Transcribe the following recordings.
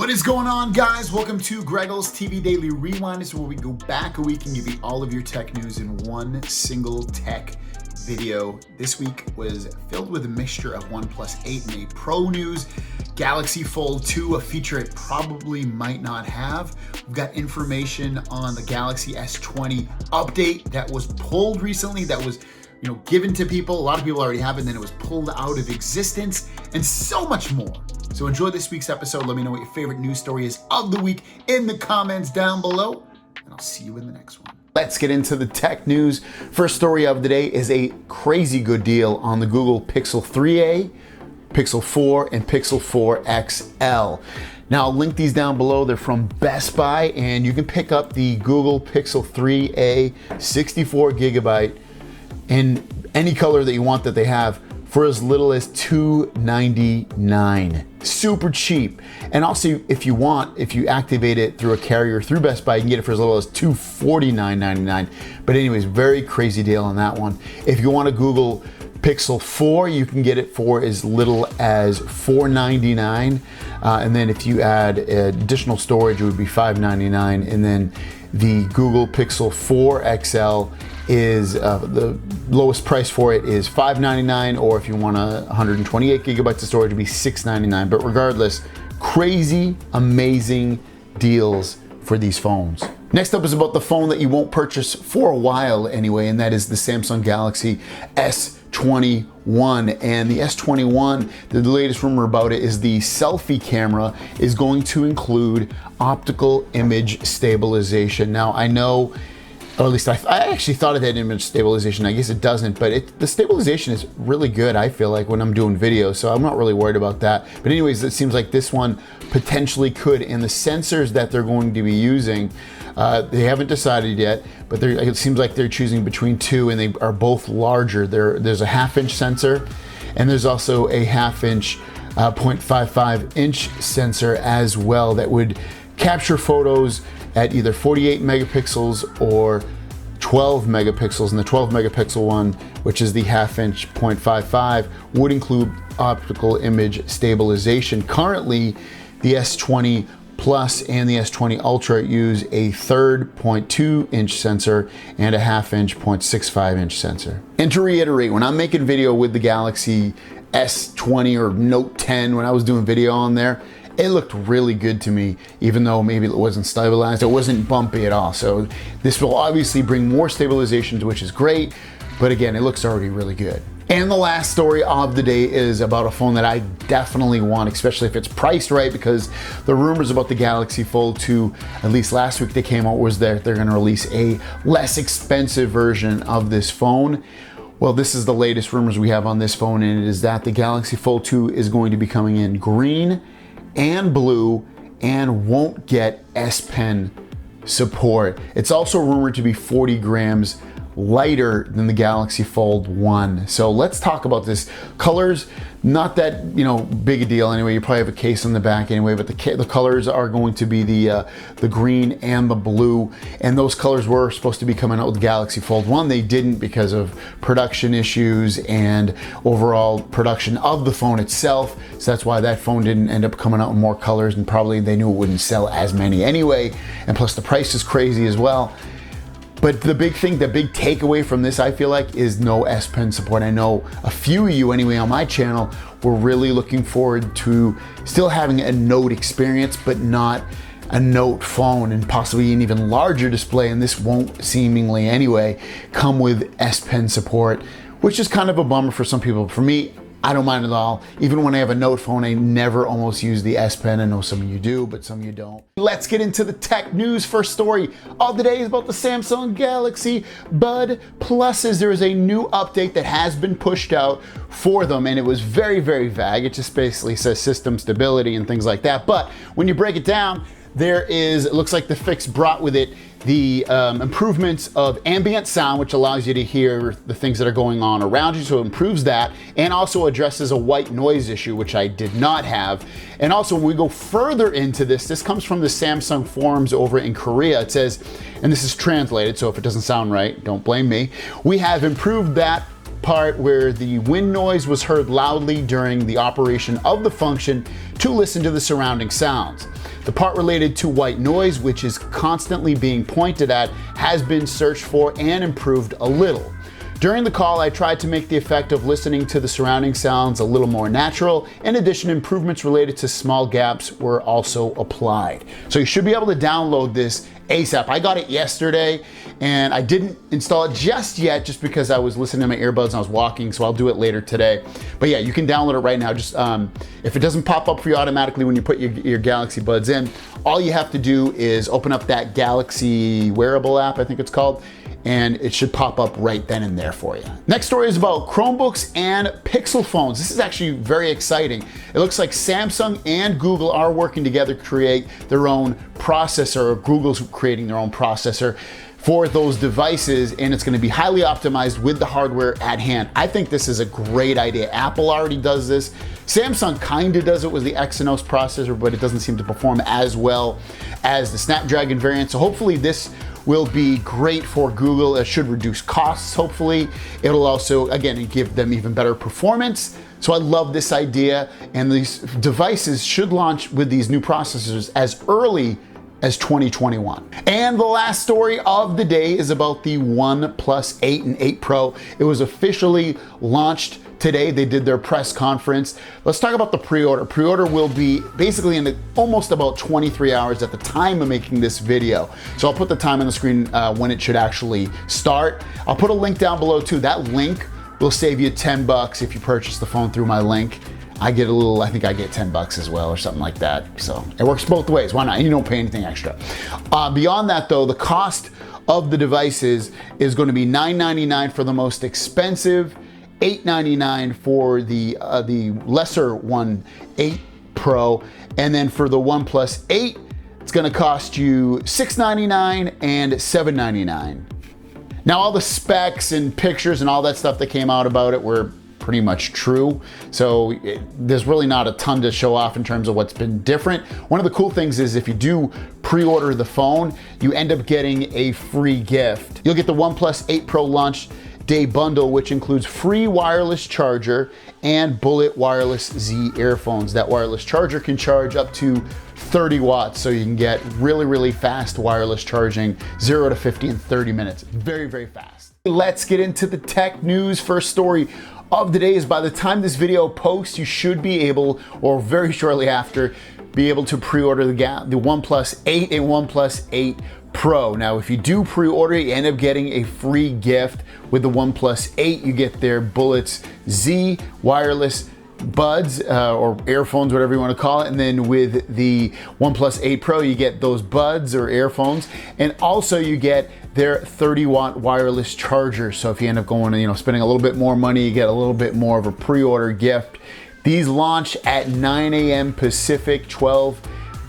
What is going on, guys? Welcome to Greggles TV Daily Rewind. This is where we go back a week and give you all of your tech news in one single tech video. This week was filled with a mixture of OnePlus 8 and 8 Pro news, Galaxy Fold 2, a feature it probably might not have. We've got information on the Gaaxy S20 update that was pulled recently, that was given to people. A lot of people already have it, and then it was pulled out of existence, and so much more. So enjoy this week's episode. Let me know what your favorite news story is of the week in the comments down below, and I'll see you in the next one. Let's get into the tech news. First story of the day is a crazy good deal on the Google Pixel 3a, Pixel 4, and Pixel 4 XL. Now, I'll link these down below. They're from Best Buy, and you can pick up the Google Pixel 3a 64 gigabyte in any color that you want that they have for as little as $299. Super cheap. And also, if you activate it through a carrier through Best Buy, you can get it for as little as $249.99. But anyways, very crazy deal on that one. If you want a Google Pixel 4, you can get it for as little as $499. And then if you add additional storage, it would be $599. And then the Google Pixel 4 XL is the lowest price for it is $599, or if you want 128 gigabytes of storage, it'd be $699. But regardless, crazy, amazing deals for these phones. Next up is about the phone that you won't purchase for a while anyway, and that is the Samsung Galaxy S21. And the S21, the latest rumor about it is the selfie camera is going to include optical image stabilization. Now, I know, or at least I actually thought it had image stabilization. I guess it doesn't, but the stabilization is really good, I feel like, when I'm doing videos, so I'm not really worried about that. But anyways, it seems like this one potentially could, and the sensors that they're going to be using, they haven't decided yet, but it seems like they're choosing between two, and they are both larger. There's a 1/2-inch sensor, and there's also a 1/2-inch 0.55-inch sensor as well that would capture photos at either 48 megapixels or 12 megapixels. And the 12 megapixel one, which is the 1/2-inch 0.55, would include optical image stabilization. Currently, the S20 Plus and the S20 Ultra use a third 0.2-inch sensor and a 1/2-inch 0.65-inch sensor. And to reiterate, when I'm making video with the Galaxy S20 or Note 10, when I was doing video on there, it looked really good to me, even though maybe it wasn't stabilized. It wasn't bumpy at all. So this will obviously bring more stabilization, which is great. But again, it looks already really good. And the last story of the day is about a phone that I definitely want, especially if it's priced right, because the rumors about the Galaxy Fold 2, at least last week they came out, was that they're gonna release a less expensive version of this phone. Well, this is the latest rumors we have on this phone, and it is that the Galaxy Fold 2 is going to be coming in green and blue and won't get S Pen support. It's also rumored to be 40 grams lighter than the Galaxy Fold 1. So let's talk about this. Colors, not that big a deal anyway. You probably have a case on the back anyway, but the colors are going to be the green and the blue, and those colors were supposed to be coming out with the Galaxy Fold 1. They didn't because of production issues and overall production of the phone itself. So that's why that phone didn't end up coming out in more colors, and probably they knew it wouldn't sell as many anyway. And plus the price is crazy as well. But the big takeaway from this, I feel like, is no S Pen support. I know a few of you anyway on my channel were really looking forward to still having a Note experience, but not a Note phone, and possibly an even larger display. And this won't, seemingly anyway, come with S Pen support, which is kind of a bummer for some people. For me, I don't mind at all. Even when I have a Note phone, I never almost use the S Pen. I know some of you do, but some of you don't. Let's get into the tech news. First story of the day is about the Samsung Galaxy Bud Pluses. There is a new update that has been pushed out for them, and it was very, very vague. It just basically says system stability and things like that. But when you break it down, it looks like the fix brought with it the improvements of ambient sound, which allows you to hear the things that are going on around you, so it improves that, and also addresses a white noise issue, which I did not have. And also, when we go further into this comes from the Samsung forums over in Korea. It says, and this is translated, so if it doesn't sound right, don't blame me. We have improved that part where the wind noise was heard loudly during the operation of the function to listen to the surrounding sounds. The part related to white noise, which is constantly being pointed at, has been searched for and improved a little. During the call, I tried to make the effect of listening to the surrounding sounds a little more natural. In addition, improvements related to small gaps were also applied. So you should be able to download this ASAP. I got it yesterday and I didn't install it just yet just because I was listening to my earbuds and I was walking, so I'll do it later today. But yeah, you can download it right now. Just if it doesn't pop up for you automatically when you put your Galaxy Buds in, all you have to do is open up that Galaxy wearable app, I think it's called, and it should pop up right then and there for you. Next story is about Chromebooks and Pixel phones. This is actually very exciting. It looks like Samsung and Google are working together to create their own processor, or Google's creating their own processor for those devices, and it's gonna be highly optimized with the hardware at hand. I think this is a great idea. Apple already does this. Samsung kinda does it with the Exynos processor, but it doesn't seem to perform as well as the Snapdragon variant. So hopefully this will be great for Google. It should reduce costs, hopefully. It'll also, again, give them even better performance. So I love this idea, and these devices should launch with these new processors as early as 2021. And the last story of the day is about the OnePlus 8 and 8 Pro. It was officially launched today. They did their press conference. Let's talk about the pre-order. Pre-order will be basically in almost about 23 hours at the time of making this video. So I'll put the time on the screen when it should actually start. I'll put a link down below too. That link will save you 10 bucks if you purchase the phone through my link. I get a little, I think I get 10 bucks as well or something like that. So it works both ways. Why not? You don't pay anything extra. Beyond that though, the cost of the devices is going to be $999 for the most expensive, $899 for the lesser one, 8 Pro, and then for the OnePlus 8, it's going to cost you $699 and $799. Now all the specs and pictures and all that stuff that came out about it were pretty much true. So there's really not a ton to show off in terms of what's been different. One of the cool things is if you do pre-order the phone, you end up getting a free gift. You'll get the OnePlus 8 Pro launch day bundle, which includes free wireless charger and Bullet Wireless Z earphones. That wireless charger can charge up to 30 watts, so you can get really, really fast wireless charging, 0 to 50 in 30 minutes. Very, very fast. Let's get into the tech news. First story of the day is by the time this video posts, you should be able, or very shortly after, be able to pre-order the OnePlus 8 and OnePlus 8 Pro. Now, if you do pre-order, you end up getting a free gift. With the OnePlus 8, you get their Bullets Z wireless buds or earphones, whatever you want to call it. And then with the OnePlus 8 Pro, you get those buds or earphones. And also you get their 30-watt wireless charger. So if you end up going, spending a little bit more money, you get a little bit more of a pre-order gift. These launch at 9 a.m. Pacific, 12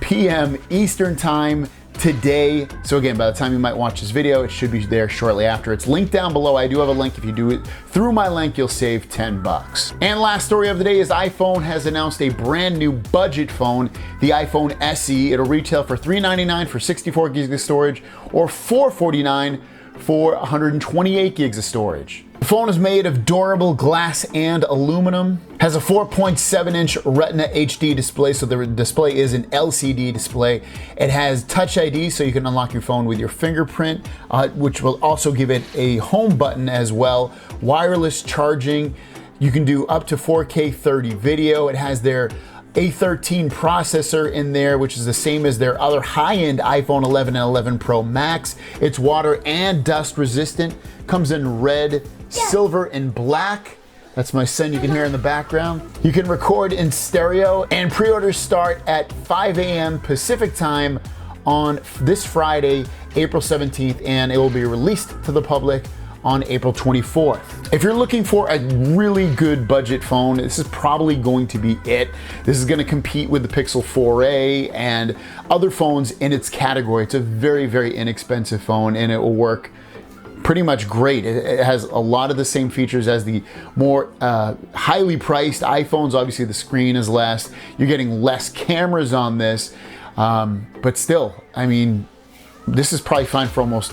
p.m. Eastern time today. So again, by the time you might watch this video, it should be there shortly after. It's linked down below. I do have a link. If you do it through my link, you'll save 10 bucks. And last story of the day is iPhone has announced a brand new budget phone, the iPhone SE. It'll retail for $399 for 64 gigs of storage or $449 for 128 gigs of storage. The phone is made of durable glass and aluminum, has a 4.7-inch Retina HD display, so the display is an LCD display. It has Touch ID, so you can unlock your phone with your fingerprint, which will also give it a home button as well. Wireless charging, you can do up to 4K 30 video. It has their A13 processor in there, which is the same as their other high-end iPhone 11 and 11 Pro Max. It's water and dust resistant, comes in red, silver, and black. That's my son you can hear in the background. You can record in stereo, and pre-orders start at 5 a.m. Pacific time on this Friday, April 17th, and it will be released to the public on April 24th. If you're looking for a really good budget phone, this is probably going to be it. This is going to compete with the Pixel 4a and other phones in its category. It's a very, very inexpensive phone, and it will work pretty much great. It has a lot of the same features as the more highly priced iPhones. Obviously the screen is less, you're getting less cameras on this, but still, I mean, this is probably fine for almost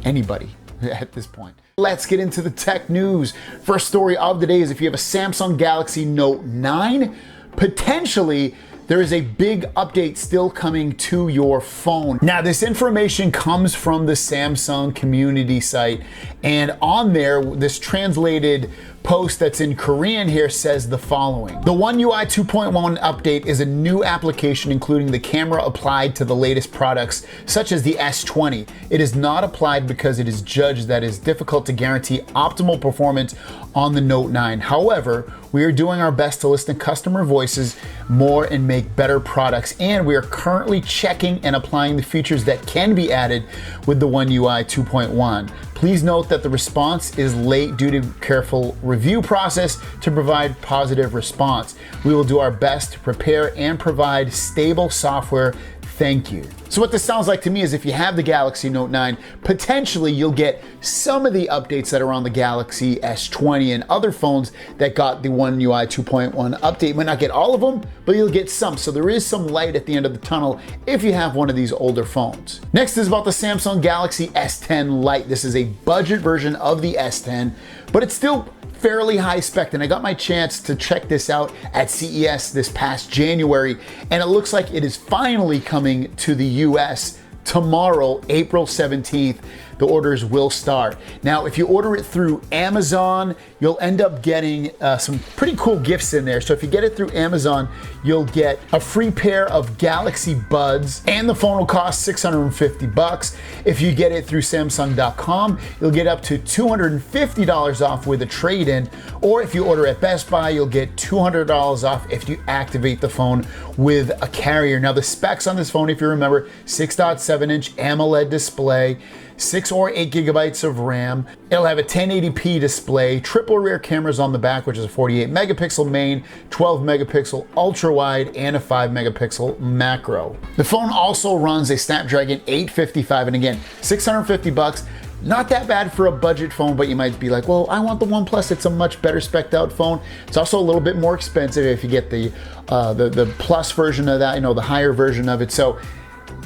anybody at this point. Let's get into the tech news. First story of the day is if you have a Samsung Galaxy Note 9, potentially there is a big update still coming to your phone. Now, this information comes from the Samsung community site, and on there, this translated post that's in Korean here says the following. The One UI 2.1 update is a new application including the camera applied to the latest products, such as the S20. It is not applied because it is judged that it is difficult to guarantee optimal performance on the Note 9. However, we are doing our best to listen to customer voices more and make better products, and we are currently checking and applying the features that can be added with the One UI 2.1. Please note that the response is late due to careful review process to provide positive response. We will do our best to prepare and provide stable software. Thank you. So what this sounds like to me is if you have the Galaxy Note 9, potentially you'll get some of the updates that are on the Galaxy S20 and other phones that got the One UI 2.1 update. You might not get all of them, but you'll get some. So there is some light at the end of the tunnel if you have one of these older phones. Next is about the Samsung Galaxy S10 Lite. This is a budget version of the S10, but it's still fairly high spec, and I got my chance to check this out at CES this past January, and it looks like it is finally coming to the US tomorrow, April 17th. The orders will start. Now, if you order it through Amazon, you'll end up getting some pretty cool gifts in there. So if you get it through Amazon, you'll get a free pair of Galaxy Buds, and the phone will cost $650. If you get it through Samsung.com, you'll get up to $250 off with a trade-in, or if you order at Best Buy, you'll get $200 off if you activate the phone with a carrier. Now, the specs on this phone, if you remember, 6.7-inch AMOLED display, 6 or 8 gigabytes of RAM. It'll have a 1080p display, triple rear cameras on the back, which is a 48 megapixel main, 12 megapixel ultra wide, and a 5 megapixel macro. The phone also runs a Snapdragon 855, and again, $650. Not that bad for a budget phone, but you might be like, well, I want the OnePlus. It's a much better spec'd out phone. It's also a little bit more expensive if you get the Plus version of that, the higher version of it. So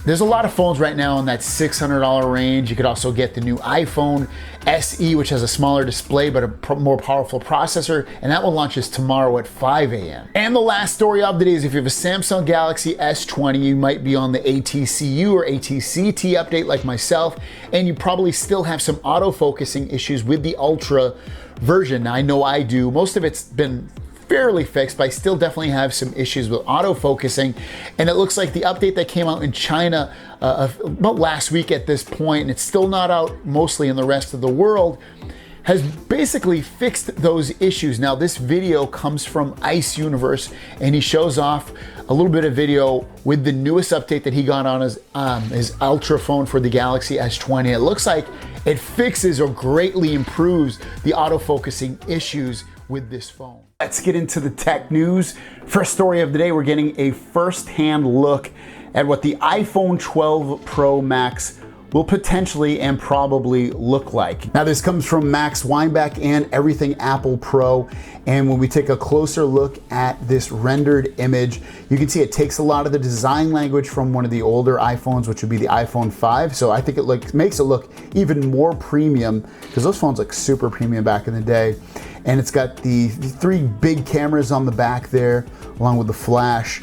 there's a lot of phones right now in that $600 range. You could also get the new iPhone SE, which has a smaller display but a more powerful processor, and that will launch tomorrow at 5 a.m. And the last story of the day is if you have a Samsung Galaxy S20, you might be on the ATCU or ATCT update like myself, and you probably still have some autofocusing issues with the Ultra version. Now, I know I do. Most of it's been fairly fixed, but I still definitely have some issues with autofocusing. And it looks like the update that came out in China about last week at this point, and it's still not out mostly in the rest of the world, has basically fixed those issues. Now, this video comes from Ice Universe, and he shows off a little bit of video with the newest update that he got on his Ultra phone for the Galaxy S20. It looks like it fixes or greatly improves the autofocusing issues with this phone. Let's get into the tech news. First story of the day, we're getting a first-hand look at what the iPhone 12 Pro Max will potentially and probably look like. Now, this comes from Max Weinbach and Everything Apple Pro, and when we take a closer look at this rendered image, you can see it takes a lot of the design language from one of the older iPhones, which would be the iPhone 5. So I think it makes it look even more premium, because those phones look super premium back in the day. And it's got the 3 big cameras on the back there, along with the flash.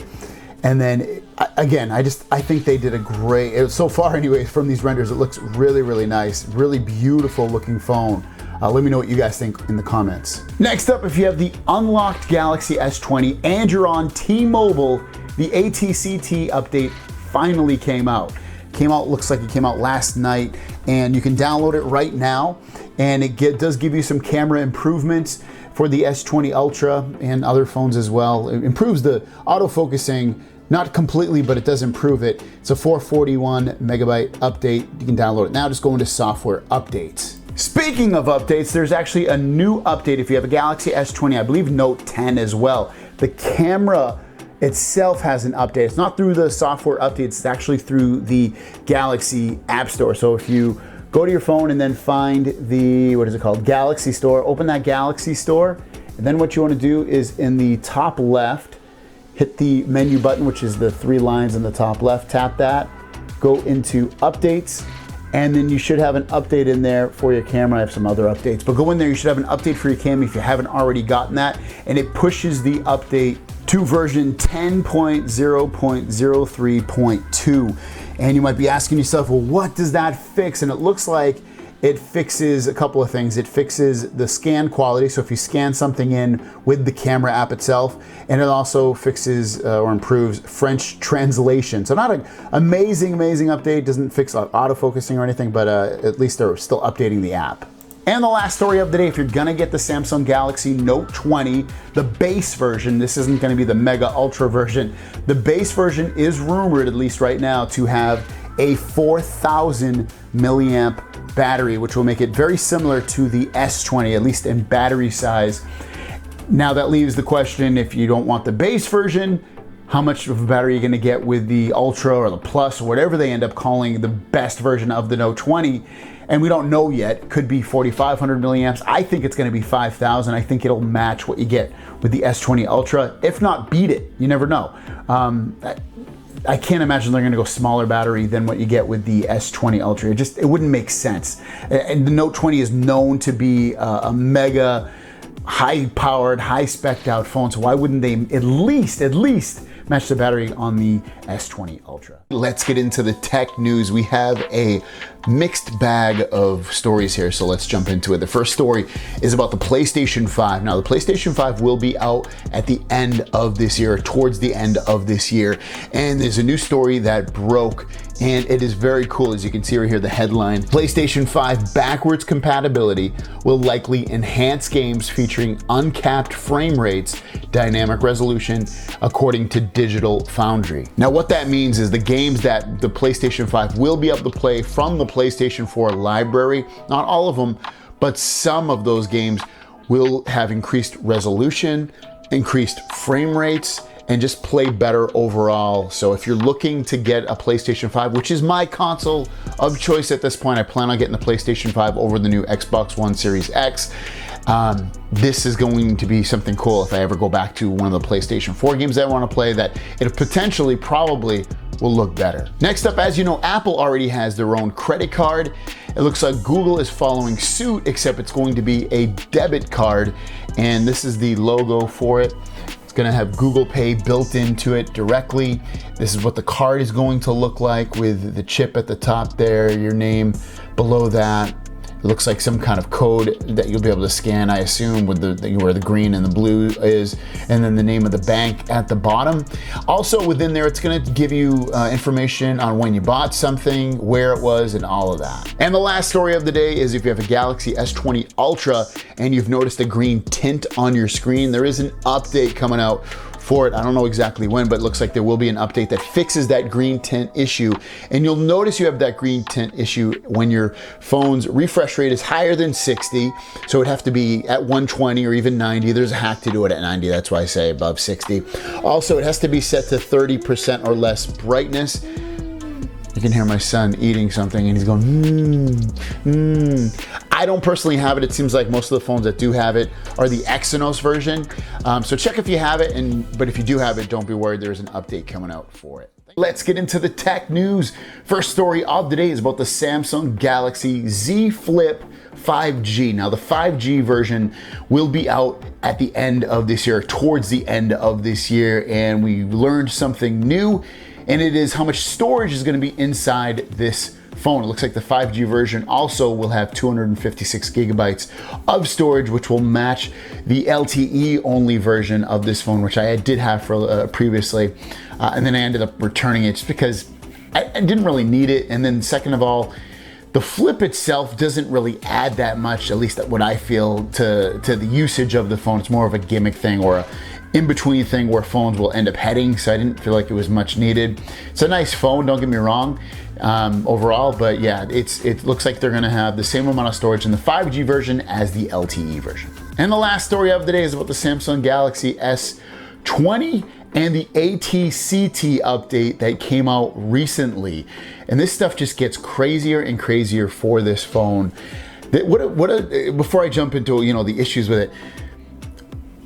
And then again, I think they did a great, so far anyway, from these renders, it looks really, really nice, really beautiful looking phone. Let me know what you guys think in the comments. Next up, if you have the unlocked Galaxy S20 and you're on T-Mobile, the ATCT update finally came out. Looks like it came out last night, and you can download it right now. And it does give you some camera improvements for the S20 Ultra and other phones as well. It improves the autofocusing, not completely, but it does improve it. It's a 441 megabyte update. You can download it now. Just go into software updates. Speaking of updates, there's actually a new update if you have a Galaxy S20, I believe Note 10 as well. The camera itself has an update. It's not through the software updates, it's actually through the Galaxy App Store. So if you go to your phone and then find the, Galaxy Store, open that Galaxy Store, and then what you want to do is in the top left, hit the menu button, which is the 3 lines in the top left, tap that, go into updates, and then you should have an update in there for your camera. I have some other updates, but go in there, you should have an update for your camera if you haven't already gotten that, and it pushes the update to version 10.0.03.2. And you might be asking yourself, well, what does that fix? And it looks like it fixes a couple of things. It fixes the scan quality, so if you scan something in with the camera app itself, and it also fixes or improves French translation. So not an amazing update, doesn't fix autofocusing or anything, but at least they're still updating the app. And the last story of the day, if you're gonna get the Samsung Galaxy Note 20, the base version, this isn't gonna be the Mega Ultra version, the base version is rumored, at least right now, to have a 4,000 milliamp battery, which will make it very similar to the S20, at least in battery size. Now that leaves the question, if you don't want the base version, how much of a battery are you gonna get with the Ultra or the Plus or whatever they end up calling the best version of the Note 20? And we don't know yet. Could be 4,500 milliamps. I think it's gonna be 5,000. I think it'll match what you get with the S20 Ultra, if not beat it. You never know. I can't imagine they're gonna go smaller battery than what you get with the S20 Ultra. It wouldn't make sense. And the Note 20 is known to be a mega high-powered, high-spec'd out phone, so why wouldn't they at least match the battery on the S20 Ultra? Let's get into the tech news. We have a mixed bag of stories here, so let's jump into it. The first story is about the PlayStation 5. Now, the PlayStation 5 will be out at the end of this year, towards the end of this year, and there's a new story that broke, and it is very cool. As you can see right here, the headline, PlayStation 5 backwards compatibility will likely enhance games featuring uncapped frame rates, dynamic resolution, according to Digital Foundry. Now, what that means is the games that the PlayStation 5 will be able to play from the PlayStation 4 library, not all of them, but some of those games will have increased resolution, increased frame rates, and just play better overall. So if you're looking to get a PlayStation 5, which is my console of choice at this point, I plan on getting the PlayStation 5 over the new Xbox One Series X. This is going to be something cool if I ever go back to one of the PlayStation 4 games that I want to play, that it potentially probably will look better. Next up, as you know, Apple already has their own credit card. It looks like Google is following suit, except it's going to be a debit card, and this is the logo for it. It's gonna have Google Pay built into it directly. This is what the card is going to look like, with the chip at the top there, your name below that. It looks like some kind of code that you'll be able to scan, I assume, with where the green and the blue is, and then the name of the bank at the bottom. Also within there, it's gonna give you information on when you bought something, where it was, and all of that. And the last story of the day is if you have a Galaxy S20 Ultra and you've noticed a green tint on your screen, there is an update coming out for it. I don't know exactly when, but it looks like there will be an update that fixes that green tint issue. And you'll notice you have that green tint issue when your phone's refresh rate is higher than 60. So it'd have to be at 120 or even 90. There's a hack to do it at 90. That's why I say above 60. Also, it has to be set to 30% or less brightness. You can hear my son eating something and he's going, I don't personally have it. It seems like most of the phones that do have it are the Exynos version. So check if you have it, but if you do have it, don't be worried. There's an update coming out for it. Let's get into the tech news. First story of the day is about the Samsung Galaxy Z Flip 5G. Now, the 5G version will be out at the end of this year, towards the end of this year, and we learned something new, and it is how much storage is going to be inside this phone. It looks like the 5G version also will have 256 gigabytes of storage, which will match the LTE only version of this phone, which I did have for previously, and then I ended up returning it just because I didn't really need it. And then second of all, the Flip itself doesn't really add that much, at least what I feel, to the usage of the phone. It's more of a gimmick thing or a in-between thing where phones will end up heading, so I didn't feel like it was much needed. It's a nice phone, don't get me wrong, overall, but yeah, it looks like they're gonna have the same amount of storage in the 5G version as the LTE version. And the last story of the day is about the Samsung Galaxy S20 and the AT-CT update that came out recently. And this stuff just gets crazier and crazier for this phone. Before I jump into the issues with it,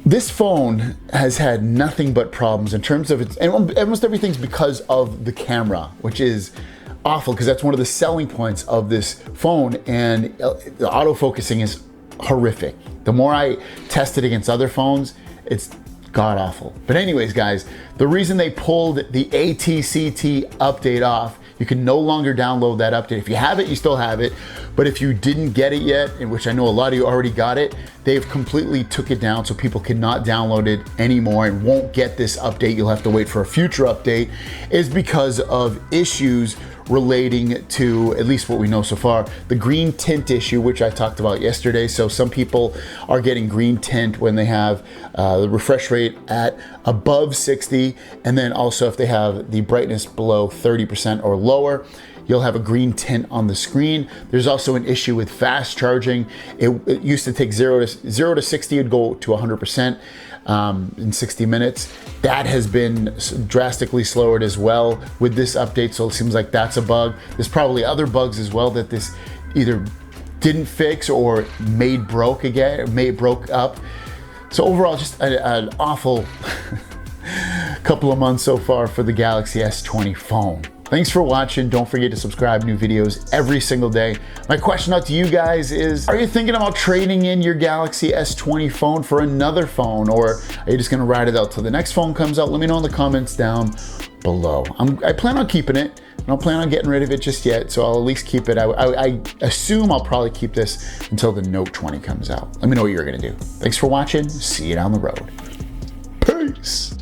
this phone has had nothing but problems in terms of its, and almost everything's because of the camera, which is awful because that's one of the selling points of this phone, and the autofocusing is horrific. The more I test it against other phones, it's god awful. But anyways, guys, the reason they pulled the ATCT update off, you can no longer download that update. If you have it, you still have it. But if you didn't get it yet, in which I know a lot of you already got it, they've completely took it down so people cannot download it anymore and won't get this update. You'll have to wait for a future update, is because of issues relating to, at least what we know so far, the green tint issue, which I talked about yesterday. So some people are getting green tint when they have the refresh rate at above 60, and then also if they have the brightness below 30% or lower, you'll have a green tint on the screen. There's also an issue with fast charging. It used to take 0 to 60, it'd go to 100% in 60 minutes. That has been drastically slowered as well with this update, so it seems like that's a bug. There's probably other bugs as well that this either didn't fix or made broke up. So overall, just an awful couple of months so far for the Gaaxy S20 phone. Thanks for watching. Don't forget to subscribe. New videos every single day. My question out to you guys is, are you thinking about trading in your Gaaxy S20 phone for another phone, or are you just gonna ride it out till the next phone comes out? Let me know in the comments down below. I plan on keeping it. I don't plan on getting rid of it just yet, so I'll at least keep it. I assume I'll probably keep this until the Note 20 comes out. Let me know what you're gonna do. Thanks for watching. See you down the road. Peace.